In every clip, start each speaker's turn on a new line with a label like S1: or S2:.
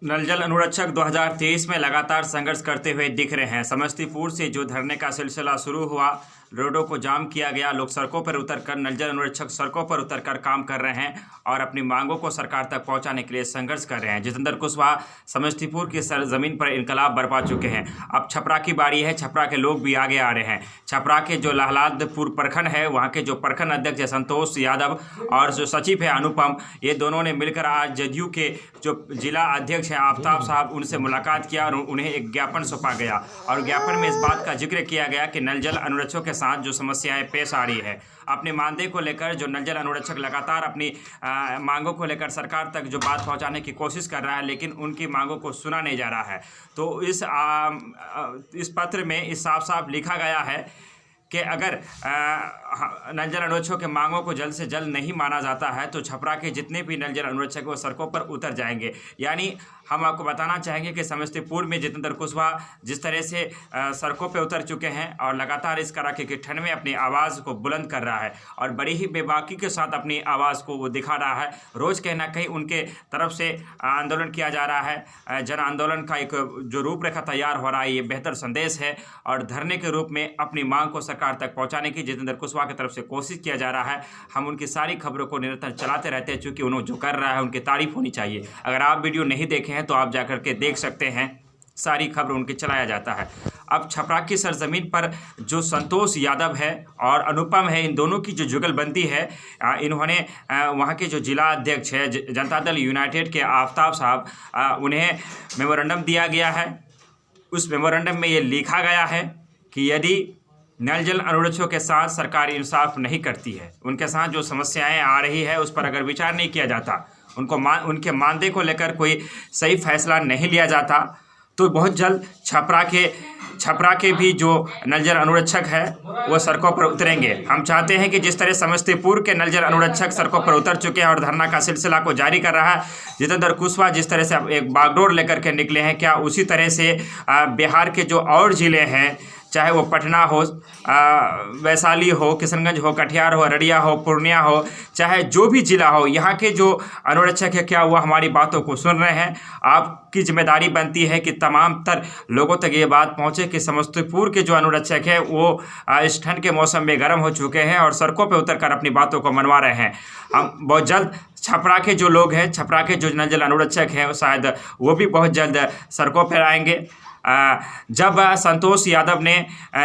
S1: नल जल अनुरक्षक 2023 में लगातार संघर्ष करते हुए दिख रहे हैं। समस्तीपुर से जो धरने का सिलसिला शुरू हुआ, रोडों को जाम किया गया, लोग सड़कों पर उतरकर नल जल अनुरक्षक सड़कों पर उतरकर काम कर रहे हैं और अपनी मांगों को सरकार तक पहुंचाने के लिए संघर्ष कर रहे हैं। जितेंद्र कुशवाहा समस्तीपुर की सरजमीन पर इनकलाब बरपा चुके हैं। अब छपरा की बारी है, छपरा के लोग भी आगे आ रहे हैं। छपरा के जो लाहलादपुर प्रखंड है, वहाँ के जो प्रखंड अध्यक्ष है संतोष यादव और जो सचिव है अनुपम, ये दोनों ने मिलकर आज जदयू के जो जिला अध्यक्ष हैं आफ्ताब साहब, उनसे मुलाकात किया और उन्हें एक ज्ञापन सौंपा गया और ज्ञापन में इस बात का जिक्र किया गया कि नल जल अनुरक्षकों के साथ जो समस्याएं पेश आ रही है, अपने मानदेय को लेकर जो नल जल अनुरक्षक लगातार अपनी मांगों को लेकर सरकार तक जो बात पहुंचाने की कोशिश कर रहा है, लेकिन उनकी मांगों को सुना नहीं जा रहा है। तो इस पत्र में इस साफ साफ लिखा गया है कि अगर नल जल अनुरक्षकों के मांगों को जल्द से जल्द नहीं माना जाता है तो छपरा के जितने भी नल जल अनुरक्षक वो सड़कों पर उतर जाएंगे। यानी हम आपको बताना चाहेंगे कि समस्तीपुर में जितेंद्र कुशवाहा जिस तरह से सड़कों पे उतर चुके हैं और लगातार इस कड़ाके की ठंड में अपनी आवाज़ को बुलंद कर रहा है और बड़ी ही बेबाकी के साथ अपनी आवाज़ को वो दिखा रहा है। रोज़ कहीं ना कहीं उनके तरफ से आंदोलन किया जा रहा है। जन आंदोलन का एक जो रूपरेखा तैयार हो रहा है, ये बेहतर संदेश है और धरने के रूप में अपनी मांग को सरकार तक पहुँचाने की जितेंद्र कुशवाहा की तरफ से कोशिश किया जा रहा है। हम उनकी सारी खबरों को निरंतर चलाते रहते हैं, चूँकि उन्होंने जो कर रहा है उनकी तारीफ होनी चाहिए। अगर आप वीडियो नहीं देखे हैं तो आप जाकर के देख सकते हैं, सारी खबर उनकी चलाया जाता है। अब छपरा की सरजमीन पर जो संतोष यादव है और अनुपम है, इन दोनों की जो जुगलबंदी है, इन्होंने वहाँ के जो जिला अध्यक्ष है जनता दल यूनाइटेड के आफ्ताब साहब, उन्हें मेमोरेंडम दिया गया है। उस मेमोरेंडम में ये लिखा गया है कि यदि नल जल अनुरक्षकों के साथ सरकार इंसाफ नहीं करती है, उनके साथ जो समस्याएं आ रही है उस पर अगर विचार नहीं किया जाता, उनके मानदेय को लेकर कोई सही फैसला नहीं लिया जाता, तो बहुत जल्द छपरा के भी जो नल जल अनुरक्षक है वो सड़कों पर उतरेंगे। हम चाहते हैं कि जिस तरह समस्तीपुर के नल जल अनुरक्षक सड़कों पर उतर चुके हैं और धरना का सिलसिला को जारी कर रहा है, जितेंद्र कुशवाहा जिस तरह से एक बागडोर लेकर के निकले हैं, क्या उसी तरह से बिहार के जो और ज़िले हैं, चाहे वो पटना हो, वैशाली हो, किशनगंज हो, कटिहार हो, अररिया हो, पूर्णिया हो, चाहे जो भी जिला हो, यहाँ के जो अनुरक्षक है क्या वो हमारी बातों को सुन रहे हैं? आपकी जिम्मेदारी बनती है कि तमाम तर लोगों तक ये बात पहुँचे कि समस्तीपुर के जो अनुरक्षक है वो इस ठंड के मौसम में गर्म हो चुके हैं और सड़कों पर उतरकर अपनी बातों को मनवा रहे हैं। हम बहुत जल्द छपरा के जो लोग हैं, छपरा के जो नल जल अनुरक्षक हैं, शायद वो भी बहुत जल्द सड़कों पर आएंगे। जब संतोष यादव ने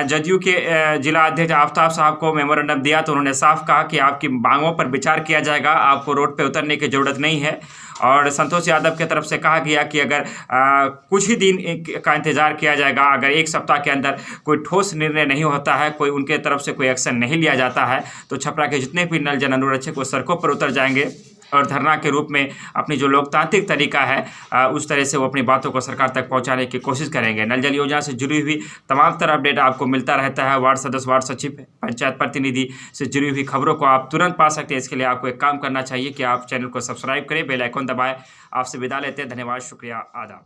S1: जदयू के जिला अध्यक्ष आफ्ताब साहब को मेमोरेंडम दिया तो उन्होंने साफ कहा कि आपकी मांगों पर विचार किया जाएगा, आपको रोड पे उतरने की ज़रूरत नहीं है। और संतोष यादव की तरफ से कहा गया कि अगर कुछ ही दिन का इंतज़ार किया जाएगा, अगर एक सप्ताह के अंदर कोई ठोस निर्णय नहीं होता है, कोई उनके तरफ से कोई एक्शन नहीं लिया जाता है, तो छपरा के जितने भी नल जल अनुरक्षक वो सड़कों पर उतर जाएंगे और धरना के रूप में अपनी जो लोकतांत्रिक तरीका है उस तरह से वो अपनी बातों को सरकार तक पहुंचाने की कोशिश करेंगे। नल जल योजना से जुड़ी हुई तमाम तरह अपडेट आपको मिलता रहता है। वार्ड सदस्य, वार्ड सचिव, पंचायत प्रतिनिधि से जुड़ी हुई खबरों को आप तुरंत पा सकते हैं। इसके लिए आपको एक काम करना चाहिए कि आप चैनल को सब्सक्राइब करें, बेल आइकन दबाएं। आपसे विदा लेते हैं। धन्यवाद, शुक्रिया, आदाब।